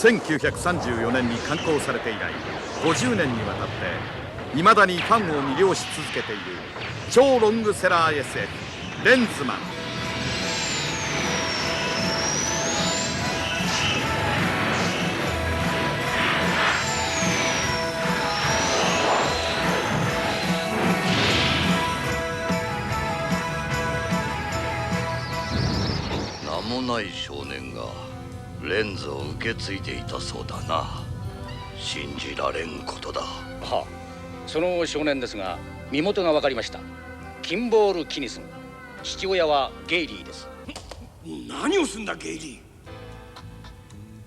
1934年に刊行されて以来50年にわたっていまだにファンを魅了し続けている超ロングセラー SF レンズマン。名もない少年がレンズを受け継いでいたそうだな。信じられんことだ。はあ、その少年ですが身元が分かりました。キンボール・キニスン。父親はゲイリーです。何をすんだゲイリー。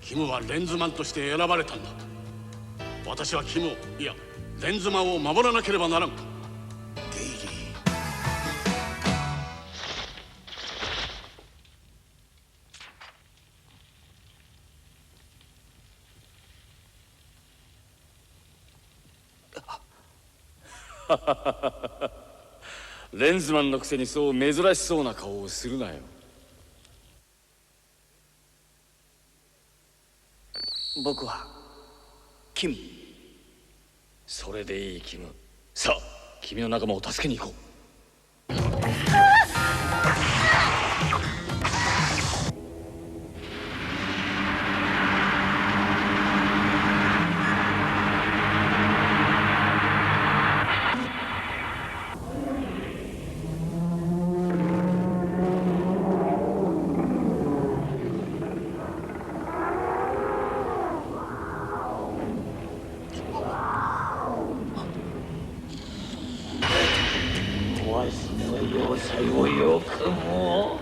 キムはレンズマンとして選ばれたんだ。私はキムを、いやレンズマンを守らなければならん。ゲイリー。レンズマンのくせにそう珍しそうな顔をするなよ。僕はキム。それでいいキム。さあ君の仲間を助けに行こう。わしの要塞をよくも。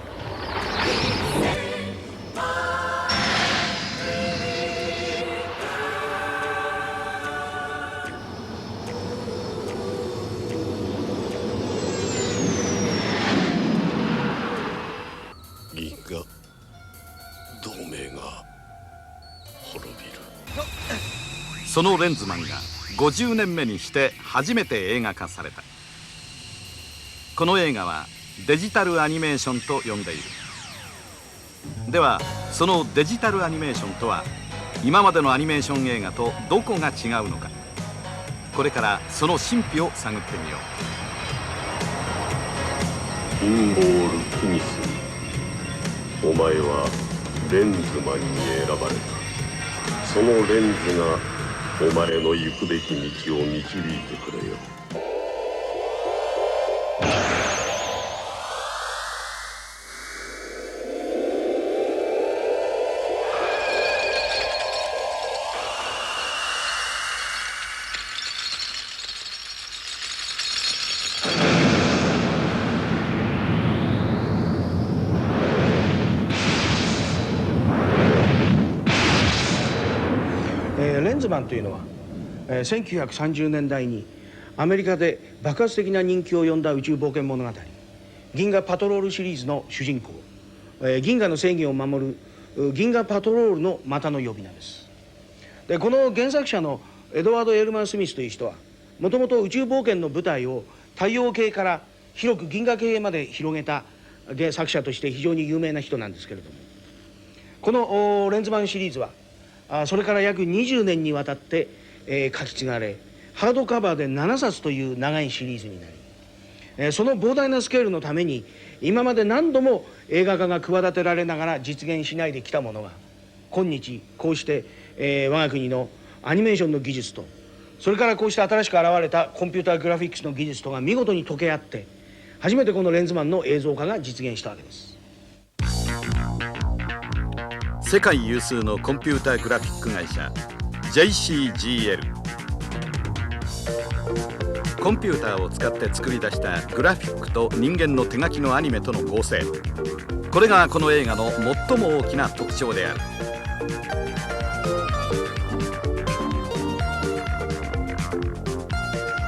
銀河同盟が滅びる。そのレンズマンが50年目にして初めて映画化された。この映画はデジタルアニメーションと呼んでいる。ではそのデジタルアニメーションとは今までのアニメーション映画とどこが違うのか。これからその神秘を探ってみよう。キンボール・キニス、お前はレンズマンに選ばれた。そのレンズがお前の行くべき道を導いてくれよ。レンズマンというのは、1930年代にアメリカで爆発的な人気を呼んだ宇宙冒険物語銀河パトロールシリーズの主人公、銀河の正義を守る銀河パトロールのまたの呼び名です。でこの原作者のエドワード・エルマン・スミスという人はもともと宇宙冒険の舞台を太陽系から広く銀河系まで広げた原作者として非常に有名な人なんですけれども、このレンズマンシリーズはそれから約20年にわたって、書き継がれハードカバーで7冊という長いシリーズになり、その膨大なスケールのために今まで何度も映画化が企てられながら実現しないできたものが今日こうして、我が国のアニメーションの技術とそれからこうして新しく現れたコンピューターグラフィックスの技術とが見事に溶け合って初めてこのレンズマンの映像化が実現したわけです。世界有数のコンピューターグラフィック会社 JCGL。 コンピューターを使って作り出したグラフィックと人間の手書きのアニメとの構成、これがこの映画の最も大きな特徴である。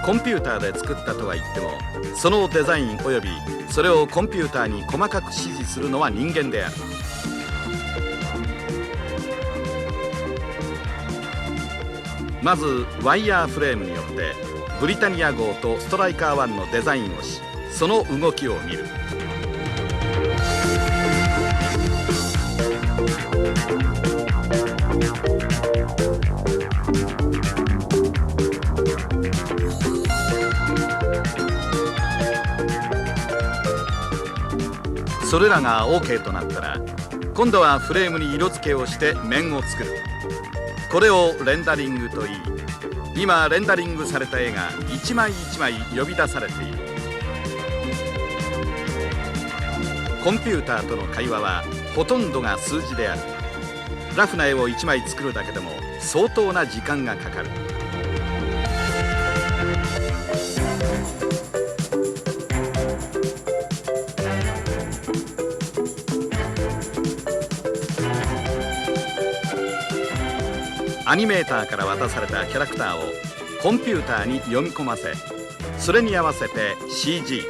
コンピューターで作ったとは言ってもそのデザインおよびそれをコンピューターに細かく指示するのは人間である。まずワイヤーフレームによってブリタニア号とストライカー1のデザインをしその動きを見る。それらが OK となったら今度はフレームに色付けをして面を作る。これをレンダリングといい、今レンダリングされた絵が一枚一枚呼び出されている。コンピューターとの会話はほとんどが数字である。ラフな絵を1枚作るだけでも相当な時間がかかる。アニメーターから渡されたキャラクターをコンピューターに読み込ませ、それに合わせて CG、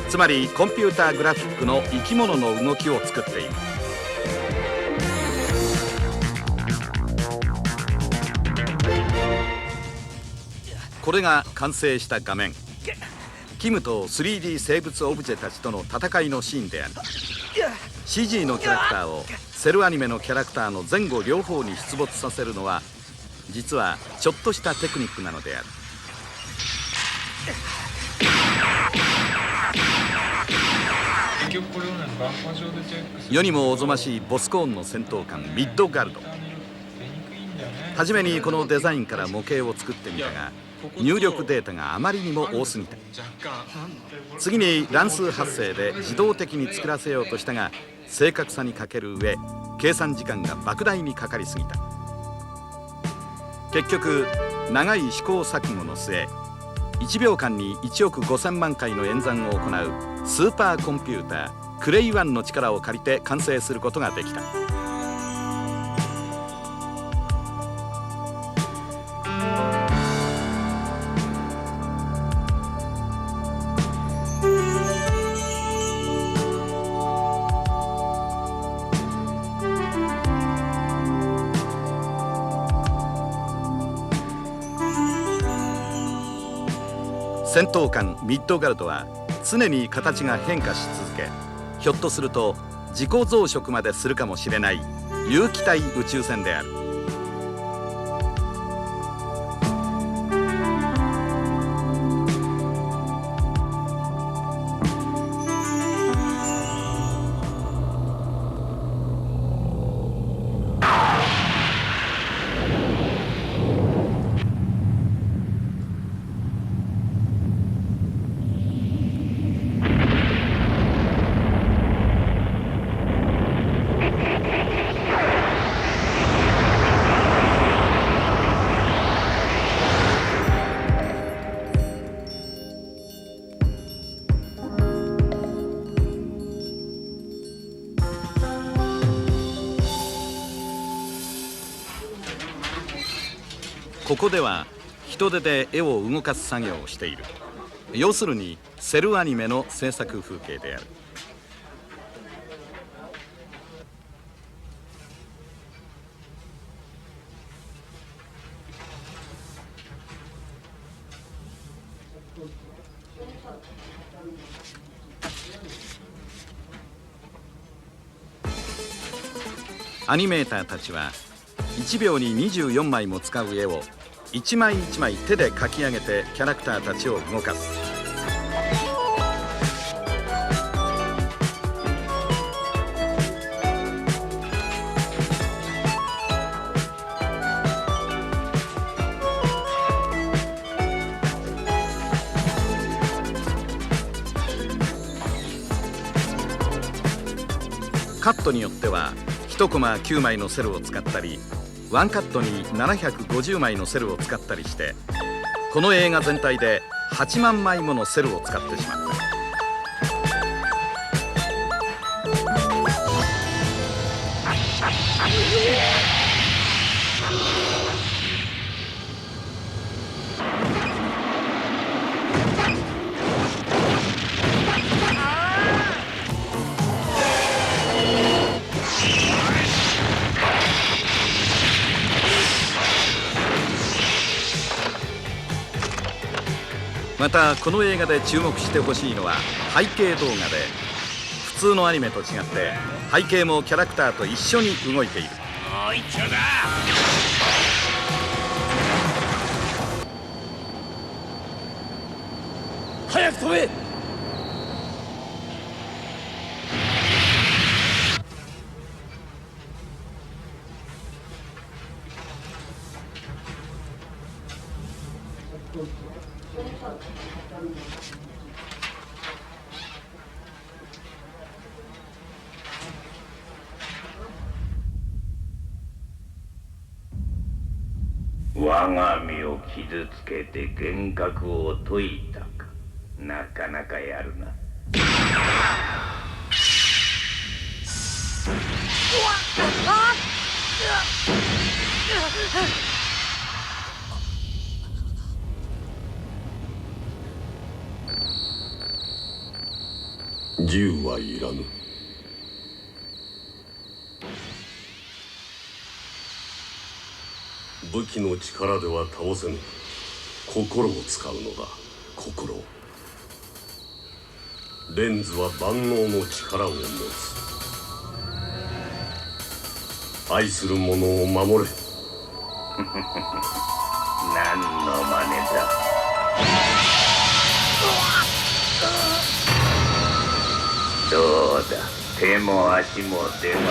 つまりコンピューターグラフィックの生き物の動きを作っている。これが完成した画面。キムと 3D 生物オブジェたちとの戦いのシーンである。 CG のキャラクターをセルアニメのキャラクターの前後両方に出没させるのは実はちょっとしたテクニックなのである。世にもおぞましいボスコーンの戦闘艦ミッドガルド。はじめにこのデザインから模型を作ってみたが入力データがあまりにも多すぎた。次に乱数発生で自動的に作らせようとしたが正確さに欠ける上計算時間が莫大にかかりすぎた。結局長い試行錯誤の末1秒間に1億5000万回の演算を行うスーパーコンピュータークレイワンの力を借りて完成することができた。戦闘艦ミッドガルドは常に形が変化し続け、ひょっとすると自己増殖までするかもしれない有機体宇宙船である。ここでは人手で絵を動かす作業をしている。要するにセルアニメの制作風景である。アニメーターたちは1秒に24枚も使う絵を一枚一枚手で描き上げてキャラクターたちを動かす。カットによっては1コマ9枚のセルを使ったりワンカットに750枚のセルを使ったりしてこの映画全体で8万枚ものセルを使ってしまった。またこの映画で注目してほしいのは背景動画で、普通のアニメと違って背景もキャラクターと一緒に動いている。もう一丁だ。早く飛べ。我が身を傷つけて幻覚を解いたか。なかなかやるな。銃はいらぬ。武器の力では倒せぬ。心を使うのだ。心。レンズは万能の力を持つ。愛する者を守れ。何の真似だ。どうだ、手も足も出まい。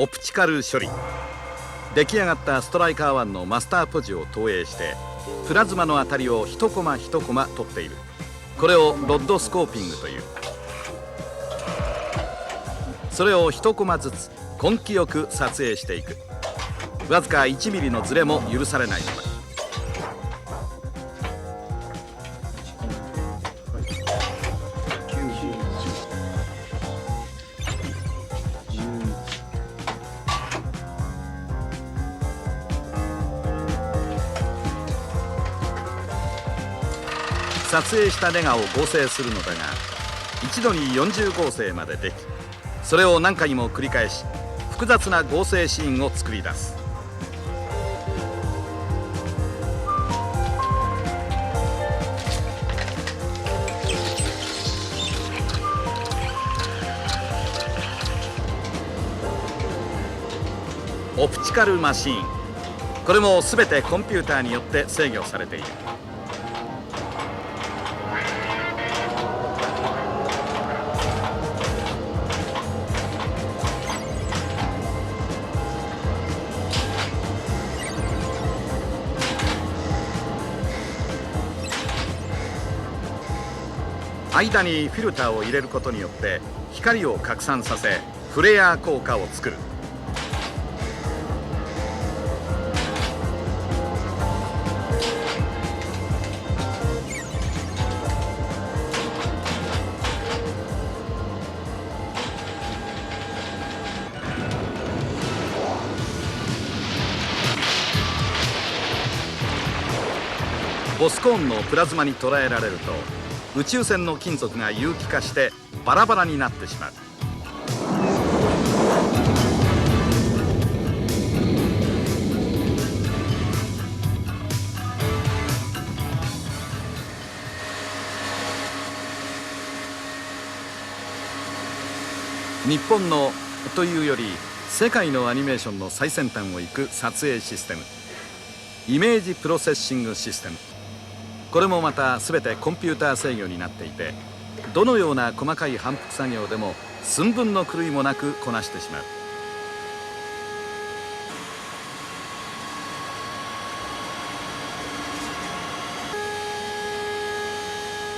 オプチカル処理。出来上がったストライカー1のマスターポジを投影してプラズマの当たりを一コマ一コマ取っている。これをロッドスコーピングという。それを一コマずつ根気よく撮影していく。わずか1ミリのズレも許されないのだ。撮影したネガを合成するのだが、一度に40合成まででき、それを何回も繰り返し複雑な合成シーンを作り出す。オプチカルマシーン、これも全てコンピューターによって制御されている。間にフィルターを入れることによって光を拡散させフレア効果を作る。ボスコーンのプラズマに捉えられると宇宙船の金属が有機化してバラバラになってしまう。日本のというより世界のアニメーションの最先端を行く撮影システム、イメージプロセッシングシステム。これもまた全てコンピューター制御になっていて、どのような細かい反復作業でも寸分の狂いもなくこなしてしまう。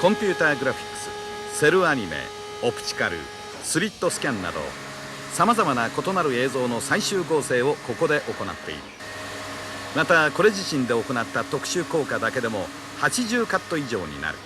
コンピューターグラフィックス、セルアニメ、オプチカル、スリットスキャンなどさまざまな異なる映像の最終合成をここで行っている。またこれ自身で行った特殊効果だけでも80カット以上になる。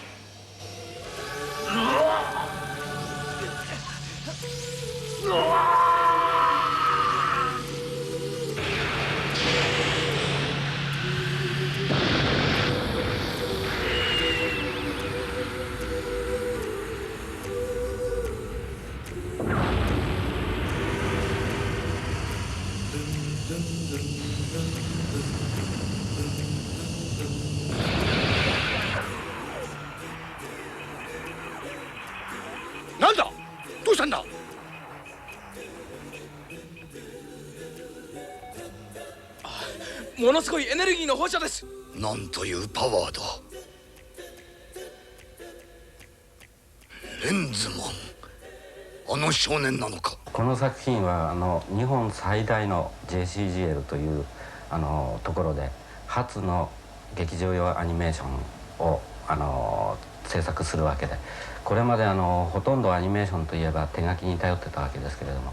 なんだ、どうしたんだ。ものすごいエネルギーの放射です。なんというパワーだ。レンズマン、あの少年なのか。この作品は日本最大の JCGL というところで初の劇場用アニメーションを制作するわけで、これまでほとんどアニメーションといえば手書きに頼ってたわけですけれども、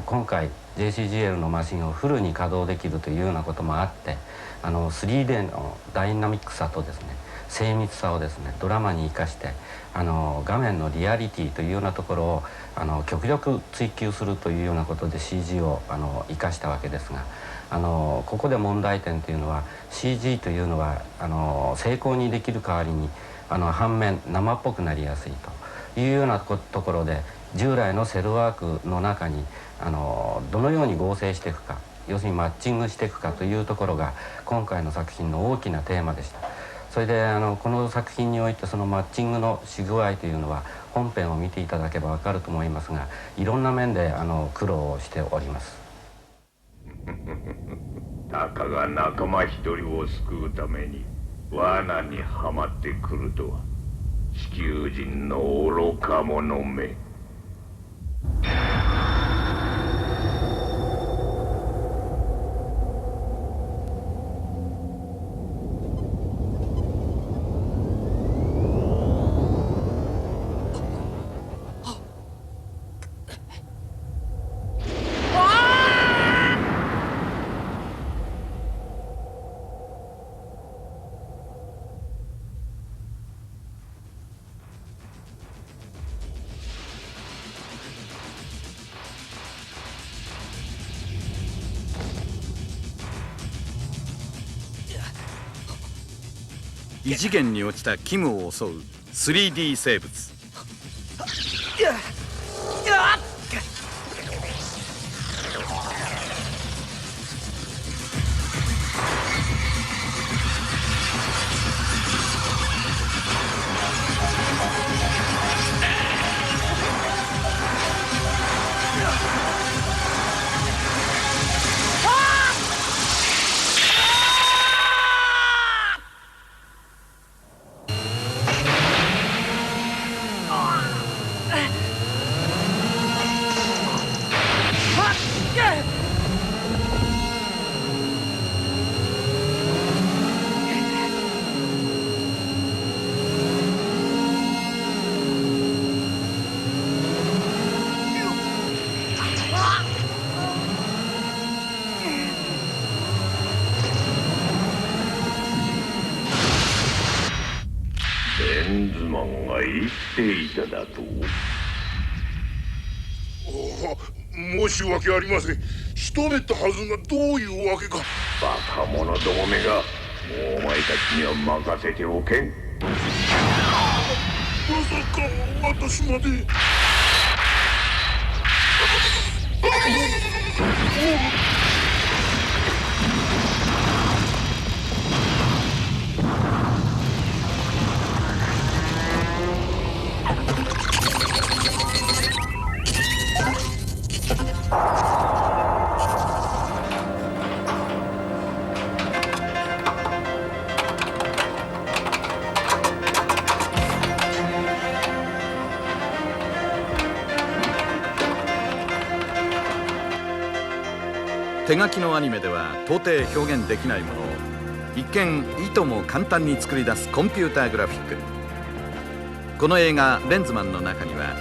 今回 JCGL のマシンをフルに稼働できるというようなこともあって、3D のダイナミックさとですね、精密さをですねドラマに生かして画面のリアリティというようなところを極力追求するというようなことで CG を生かしたわけですが、ここで問題点というのは CG というのは精巧にできる代わりに反面生っぽくなりやすいというようなところで、従来のセルワークの中にどのように合成していくか、要するにマッチングしていくかというところが今回の作品の大きなテーマでした。それでこの作品においてそのマッチングのし具合というのは本編を見ていただけば分かると思いますが、いろんな面で苦労をしております。たかが仲間一人を救うために罠にはまってくるとは、地球人の愚か者め。異次元に落ちたキムを襲う 3D 生物。レンズマンが生きていただと。申し訳ありません。仕留めたはずがどういうわけか。バカ者どもめが、もうお前たちには任せておけん。まさか私まで。手書きのアニメでは到底表現できないものを一見いとも簡単に作り出すコンピューターグラフィック。この映画「レンズマン」の中には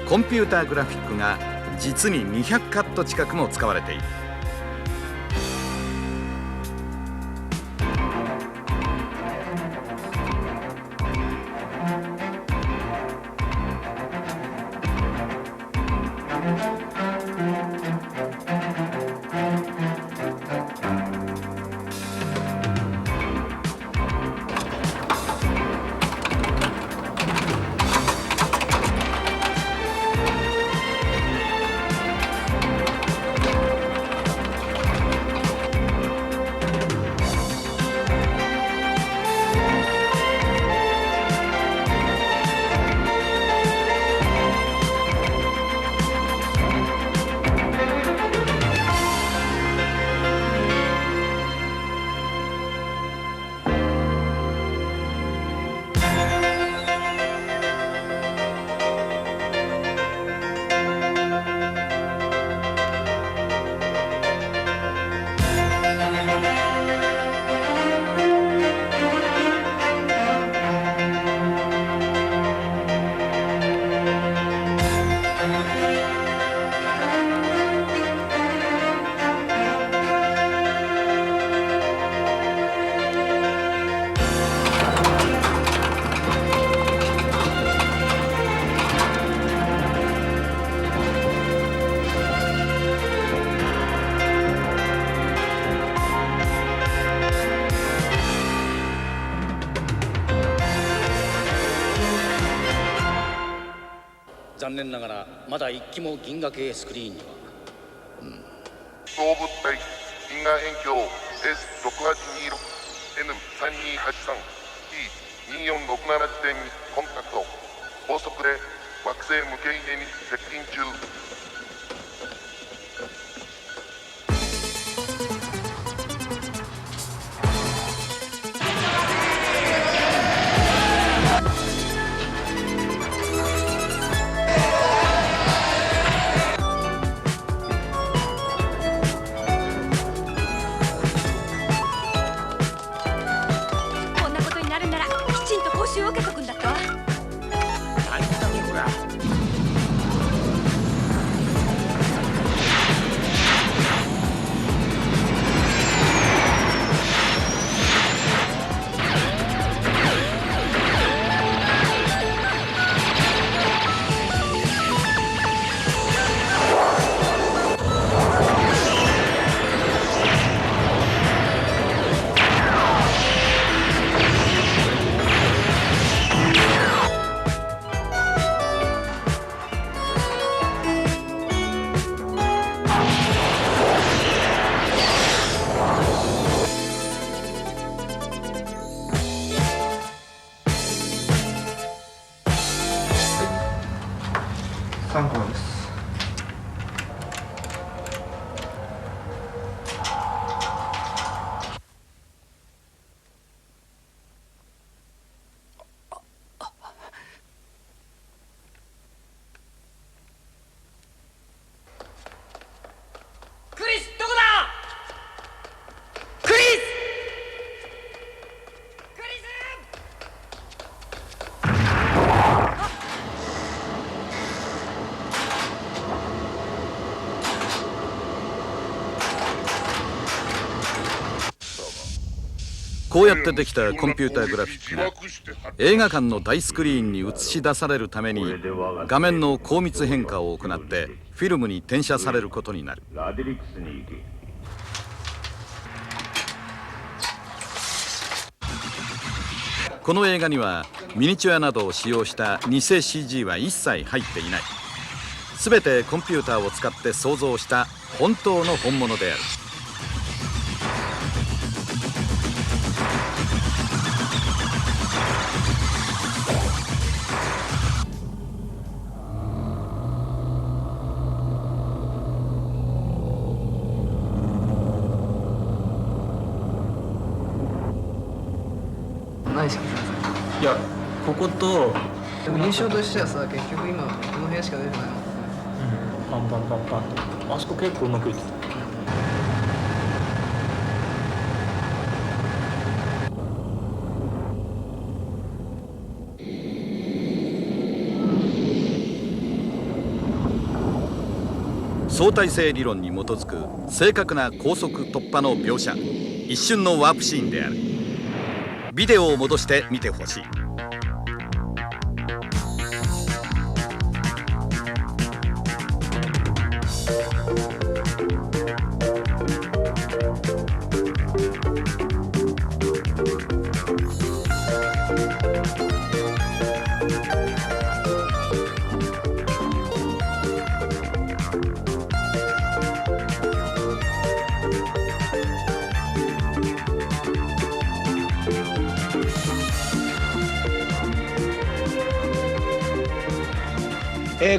コンピューターグラフィックが実に200カット近くも使われている。残念ながらまだ一機も銀河系スクリーンには。飛行物体銀河辺境 S6826N3283E2467 地点にコンタクト。高速で惑星無形入れに接近中。こんなことになるならきちんと講習を受けとくんだったわ。3号です。クリスどこだ？クリス！クリス！こうやってできたコンピューターグラフィックが映画館の大スクリーンに映し出されるために画面の高密変化を行ってフィルムに転写されることになる。ラデリクスに行け。この映画にはミニチュアなどを使用した偽 CG は一切入っていない。全てコンピューターを使って創造した本当の本物である。何しかいやこことでも印象としてはさ結局今この部屋しか出てないもんね。パンパンパンパンとあそこ結構うまくいってた。相対性理論に基づく正確な高速突破の描写、一瞬のワープシーンである。ビデオを戻して見てほしい。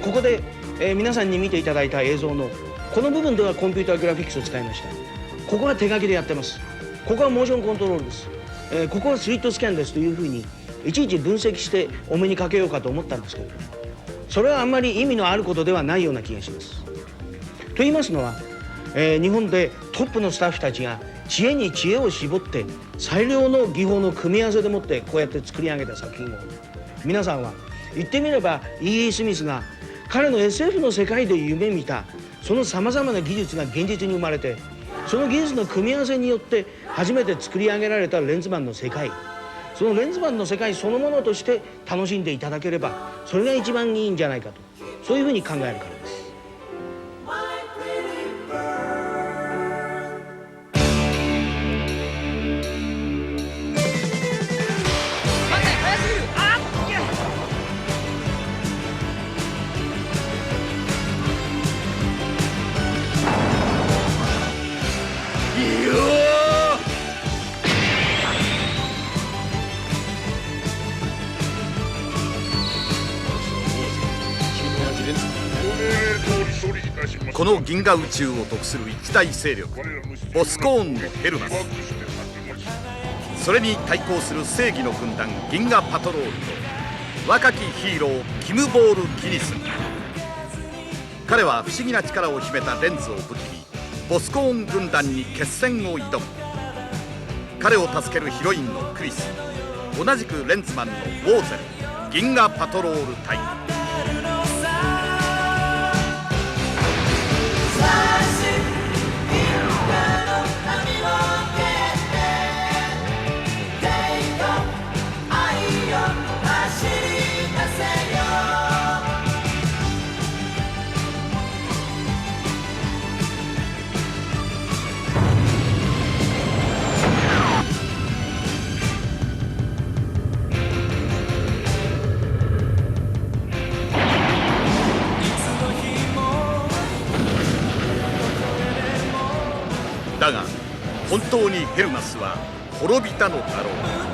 ここで、皆さんに見ていただいた映像のこの部分ではコンピューターグラフィックスを使いました。ここは手書きでやってます。ここはモーションコントロールです。ここはスリットスキャンですというふうにいちいち分析してお目にかけようかと思ったんですけれども、それはあんまり意味のあることではないような気がします。と言いますのは、日本でトップのスタッフたちが知恵に知恵を絞って最良の技法の組み合わせでもってこうやって作り上げた作品を、皆さんは言ってみればE.E. スミスが彼の SF の世界で夢見たそのさまざまな技術が現実に生まれて、その技術の組み合わせによって初めて作り上げられたレンズマンの世界、そのレンズマンの世界そのものとして楽しんでいただければそれが一番いいんじゃないかと、そういうふうに考えるからです。この銀河宇宙を督する一大勢力ボスコーンのヘルナス、それに対抗する正義の軍団銀河パトロールと若きヒーローキム・ボール・ギニスン。彼は不思議な力を秘めたレンズを武器にボスコーン軍団に決戦を挑む。彼を助けるヒロインのクリス、同じくレンズマンのウォーゼル銀河パトロール隊。だが本当にヘルナスは滅びたのだろうか。